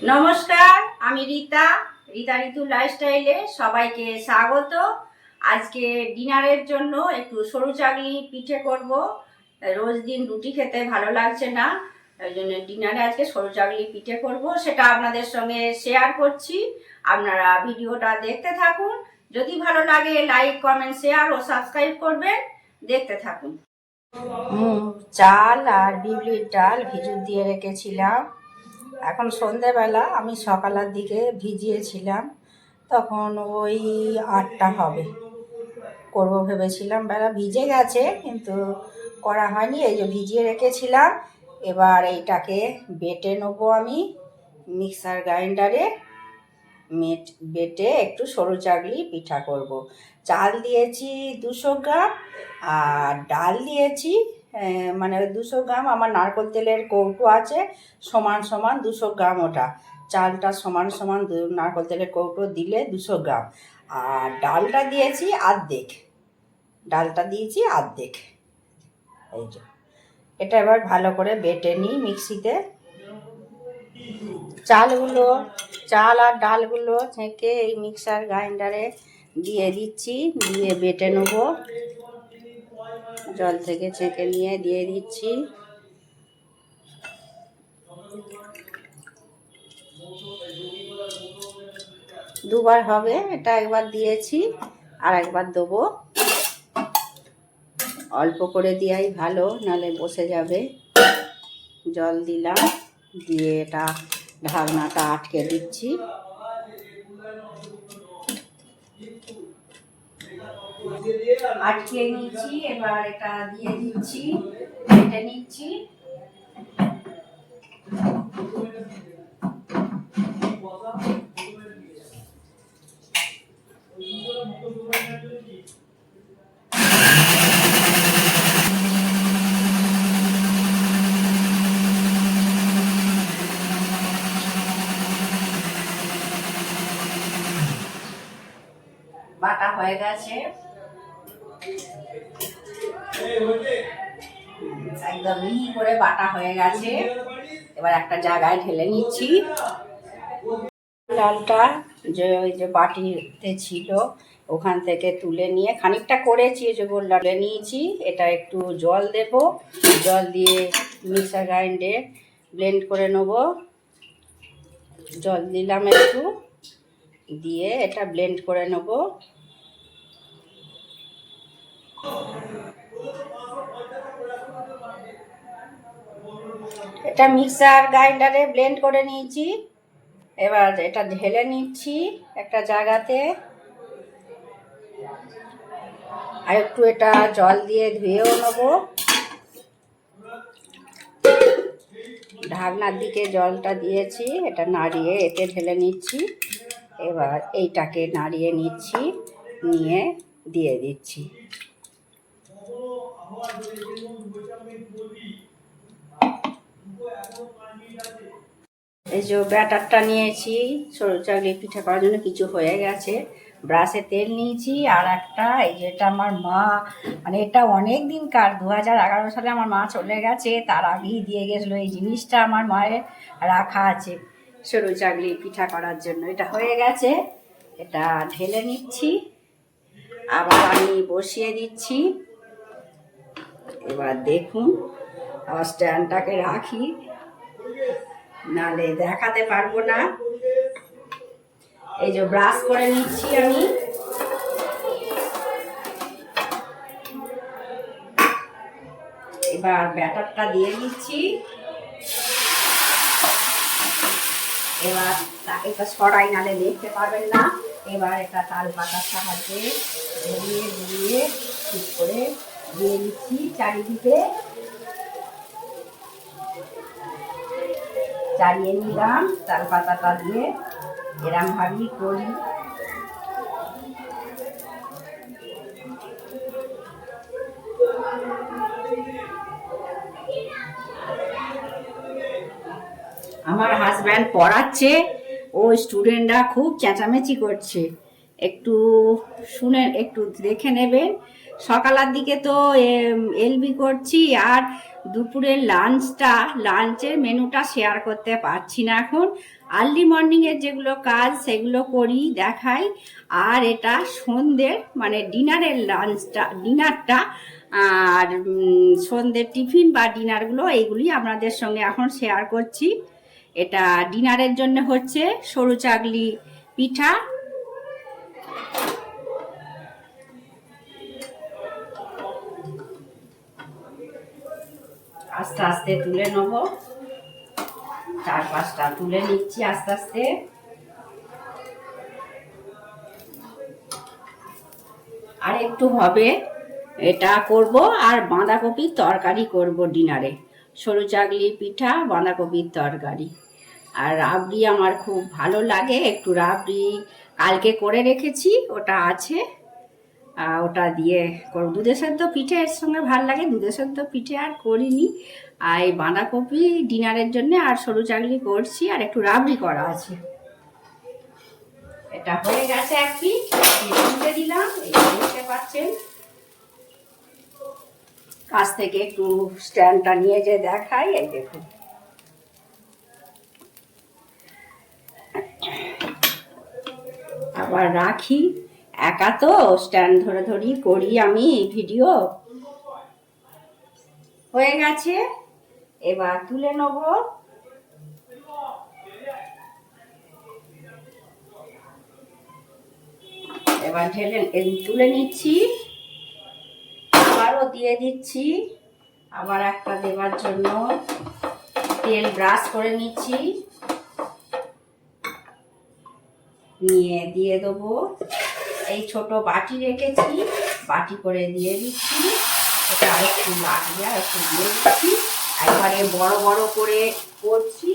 নমস্কার, আমি রীতা ঋতু লাইফস্টাইলে সবাইকে স্বাগত। আজকে ডিনারের জন্য একটু সরু চাগলি পিঠে করব। রোজ দিন রুটি খেতে ভালো লাগছে না, ওই জন্য ডিনারে আজকে সরু চাগলি পিঠে করব, সেটা আপনাদের সঙ্গে শেয়ার করছি। আপনারা ভিডিওটা দেখতে থাকুন। যদি ভালো লাগে লাইক, কমেন্ট, শেয়ার ও সাবস্ক্রাইব করবেন। দেখতে থাকুন। চাল আর বিউলির ডাল ভিজু দিয়ে রেখেছিলাম। এখন সন্ধেবেলা, আমি সকালের দিকে ভিজিয়েছিলাম, তখন ওই 8টা হবে। করব ভেবেছিলাম, বেলা ভিজে গেছে কিন্তু করা হয়নি। এই যে ভিজিয়ে রেখেছিলাম, এবার এইটাকে বেটে নেবো আমি মিক্সার গ্রাইন্ডারে। বেটে একটু সরু চাগলি পিঠা করব। চাল দিয়েছি 200 গ্রাম আর ডাল দিয়েছি মানে 200 গ্রাম। আমার নারকেল তেলের কৌটো আছে, সমান সমান 200 গ্রাম। ওটা চালটা সমান সমান নারকেল তেলের কৌটো দিলে 200 গ্রাম। আর ডালটা দিয়েছি অর্ধেক। এই যে এটা এবার ভালো করে বেটে নিই মিক্সিতে। চাল আর ডালগুলো ছেঁকে এই মিক্সার গ্রাইন্ডারে দিয়ে দিচ্ছি, দিয়ে বেটে নেব। জল থেকে ছেঁকে নিয়ে দিয়ে দিচ্ছি। দুবার হবে, এটা একবার দিয়েছি আর একবার দেবো। অল্প করে দেওয়াই ভালো, নাহলে বসে যাবে। জল দিলাম, দিয়ে এটা ঢাকনাটা আটকে দিচ্ছি। আটকে নিয়েছি, এবার এটা দিয়ে দিচ্ছি, কেটে নিচ্ছি। বাটা হয়ে গেছে, একদম মিহি করে বাটা হয়ে গেছে। এবার একটা জায়গায় ঢেলে নিচ্ছি। ডালটা ওই যে বাটিতে ছিল ওখান থেকে তুলে নিয়ে খানিকটা করেছি, যে গোলটা তুলে নিয়েছি। এটা একটু জল দেব, জল দিয়ে মিক্সার গ্রাইন্ডে ব্লেন্ড করে নেব। জল দিলাম একটু, দিয়ে এটা ব্লেন্ড করে নেব। এটা মিক্সার গ্রাইন্ডারে ব্লেন্ড করে নিয়েছি। এবার এটা ঢেলে নিচ্ছি একটা জায়গাতে। আর একটু এটা জল দিয়ে ধুয়েও নেব। ঢাকনার দিকে জলটা দিয়েছি, এটা নাড়িয়ে এতে ঢেলে নিচ্ছি। এবার এইটাকে নাড়িয়ে নিচ্ছি, নিয়ে দিয়ে দিচ্ছি। এই যে ব্যাটারটা নিয়েছি সরু চাগলি পিঠা করার জন্য, কিছু হয়ে গেছে। ব্রাশে তেল নিয়েছি আর একটা, এই যে এটা আমার মা, মানে এটা অনেক দিনকার, 2011 সালে আমার মা চলে গেছে, তার আগেই দিয়ে গেছিলো। এই জিনিসটা আমার মায়ের রাখা আছে সরু চাগলি পিঠা করার জন্য। এটা হয়ে গেছে, এটা ঢেলে নিচ্ছি, আবার আমি বসিয়ে দিচ্ছি। এবার দেখুন, আবার স্ট্যান্ডটাকে রাখি, নালে দেখাতে পারবো না। এই যে ব্রাশ করে নিচ্ছি আমি। এবার ব্যাটারটা দিয়ে দিচ্ছি। এবার এটা সরাই, নালে দেখতে পারবেন না। এবার এটা তাল পাতার সাহায্যে ঘুরিয়ে ঘুরিয়ে ঠিক করে দিয়ে দিচ্ছি চারিদিকে। চালিয়ে নিলাম তাল পাতাটা দিয়ে, এরম ভাবেই করি। আমার হাজব্যান্ড পড়াচ্ছে, ও স্টুডেন্টরা খুব চেঁচামেচি করছে। একটু শুনে একটু দেখে নেবেন। সকালের দিকে তো এলবি করছি, আর দুপুরের লাঞ্চের মেনুটা শেয়ার করতে পারছি না এখন। আর্লি মর্নিংয়ের যেগুলো কাজ সেগুলো করি, দেখাই। আর এটা সন্ধ্যের মানে ডিনারটা আর সন্ধ্যের টিফিন বা ডিনারগুলো এইগুলি আপনাদের সঙ্গে এখন শেয়ার করছি। এটা ডিনারের জন্য হচ্ছে সরু চাগলি পিঠা। আস্তে আস্তে তুলে নেব, 4-5টা তুলে নিচ্ছি আস্তে আস্তে। আর একটু হবে, এটা করব। আর বাঁধাকপির তরকারি করব ডিনারে, সরু চাগলি পিঠা, বাঁধাকপির তরকারি। আর রাবড়ি আমার খুব ভালো লাগে, একটু রাবড়ি কালকে করে রেখেছি, ওটা আছে, ওটা দিয়ে করব। দুধের সেদ্ধ পিঠে এর সঙ্গে ভালো লাগে, দুধের সেদ্ধ পিঠে আর করিনি। আর এই বাঁধাকপি ডিনারের জন্য আর সরু চাগলি করছি, আর একটু রাবড়ি করা আছে। এটা হয়ে গেছে এক পিঠ, তুলে দিলাম, এই দেখতে পাচ্ছেন। কাছ থেকে একটু স্ট্যান্ডটা নিয়ে যে দেখাই, এই দেখুন। আবার রাখি, একা তো স্ট্যান্ড ধরে ধরি করি আমি ভিডিও। হয়ে গেছে, এবার তুলে নেব। এবার তুলে নিচ্ছি, আবারও দিয়ে দিচ্ছি। আবার একটা দেবার জন্য তেল ব্রাশ করে নিচ্ছি, নিয়ে দিয়ে দেবো। এই ছোট বাটি রেখেছি, বাটি করে দিয়ে দিচ্ছি। এটা আরেকটু লাগবে, আর একটু দিয়ে দিচ্ছি। একবারে বড় বড় করে করছি,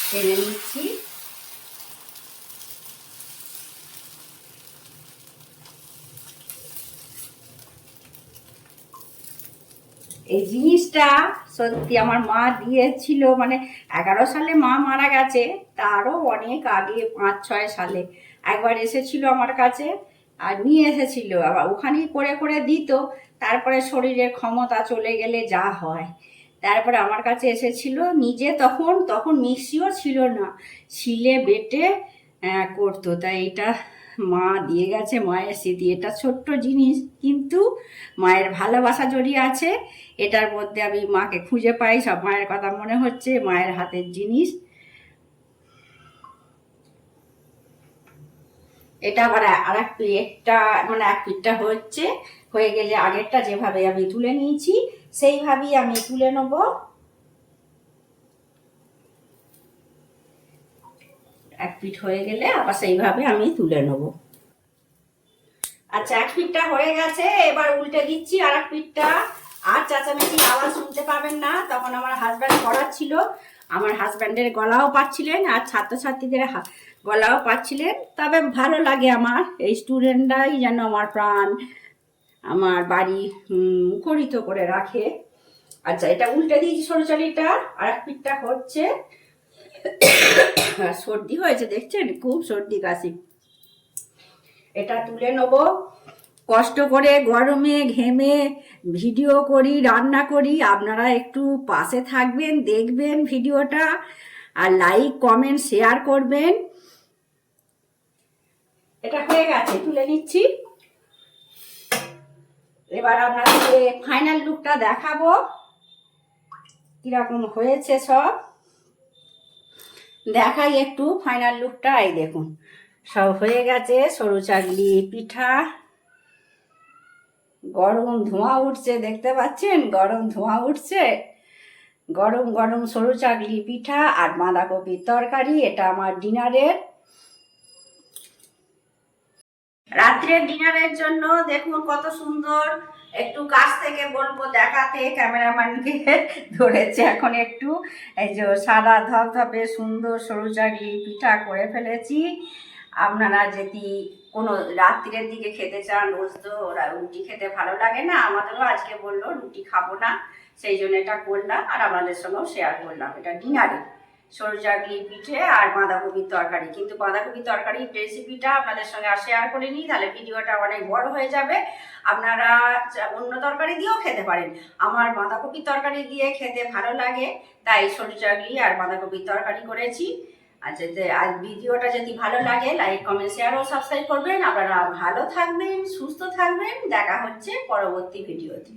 টেনে নিচ্ছি। এই জিনিসটা সত্যি আমার মা দিয়েছিল, মানে 11 সালে মা মারা গেছে, তারও অনেক আগে 5-6 সালে একবার এসেছিল আমার কাছে, আর নিয়ে এসেছিল। আবার ওখানেই করে করে দিত। তারপরে শরীরের ক্ষমতা চলে গেলে যা হয়, তারপরে আমার কাছে এসেছিল নিজে। তখন মিক্সিও ছিল না, শিলে বেটে করতো। তাই এটা মা দিয়ে গেছে, মায়ের স্মৃতি। এটা ছোট্ট জিনিস, কিন্তু মায়ের ভালোবাসা জড়িয়ে আছে এটার মধ্যে। আমি মাকে খুঁজে পাই, সব মায়ের কথা মনে হচ্ছে, মায়ের হাতের জিনিস। এটা আবার আর এক পিঠটা, মানে এক পিঠটা হচ্ছে, হয়ে গেলে আগেরটা যেভাবে আমি তুলে নিয়েছি সেইভাবেই আমি তুলে নেব। এক পিঠ হয়ে গেলে আবার সেইভাবে আমি তুলে নেব। আচ্ছা, এক পিঠটা হয়ে গেছে, এবার উল্টে দিচ্ছি আর এক পিঠটা। আর চেঁচামেচি আওয়াজ শুনতে পাবেন না, তখন আমার হাজব্যান্ড করাচ্ছিল। আমার হাজব্যান্ডের গলাও পাচ্ছিলেন, আর ছাত্রছাত্রীদের গলাও পাচ্ছিলেন। তবে ভালো লাগে আমার, এই স্টুডেন্টরাই যেন আমার প্রাণ, আমার বাড়ি মুখরিত করে রাখে। আচ্ছা, এটা উল্টে দিয়েছি সরু চালিটা, আর এক পিঠটা হচ্ছে। সর্দি হয়েছে দেখছেন, খুব সর্দি কাশি। এটা তুলে নেব। কষ্ট করে গরমে ঘেমে ভিডিও করি, রান্না করি, আপনারা একটু পাশে থাকবেন, দেখবেন ভিডিওটা, আর লাইক কমেন্ট শেয়ার করবেন। এটা হয়ে গেছে, তুলে নিচ্ছি। এবার আপনাদেরকে ফাইনাল লুকটা দেখাবো কিরকম হয়েছে সব। দেখাই একটু ফাইনাল লুকটা। এই দেখুন, সব হয়ে গেছে। সরু চাগলি পিঠা, গরম ধোঁয়া উঠছে, দেখতে পাচ্ছেন গরম ধোঁয়া উঠছে। গরম গরম সরু চাগলি পিঠা আর বাঁধাকপির তরকারি, এটা আমার ডিনারের। রাত্রের ডিনারের জন্য দেখুন কত সুন্দর। একটু কাছ থেকে বলবো দেখাতে, ক্যামেরাম্যানকে ধরেছে এখন একটু। এই যে সাদা ধপধপে সুন্দর সরু চাগলি পিঠা করে ফেলেছি। আপনারা যদি কোনো রাত্রের দিকে খেতে চান, রোজ তো রুটি খেতে ভালো লাগে না, আমাদেরও আজকে বললো রুটি খাবো না, সেই জন্য এটা করলাম, আর আপনাদের সঙ্গেও শেয়ার করলাম। এটা ডিনারে সরু চাকলি পিঠে আর বাঁধাকপির তরকারি। কিন্তু বাঁধাকপির তরকারির রেসিপিটা আপনাদের সঙ্গে আর শেয়ার করিনি, তাহলে ভিডিওটা অনেক বড় হয়ে যাবে। আপনারা অন্য তরকারি দিয়েও খেতে পারেন, আমার বাঁধাকপির তরকারি দিয়ে খেতে ভালো লাগে, তাই সরু চাকলি আর বাঁধাকপির তরকারি করেছি। আর ভিডিওটা যদি ভালো লাগে লাইক কমেন্ট শেয়ার ও সাবস্ক্রাইব করবেন। আপনারা ভালো থাকবেন, সুস্থ থাকবেন। দেখা হচ্ছে পরবর্তী ভিডিওতে।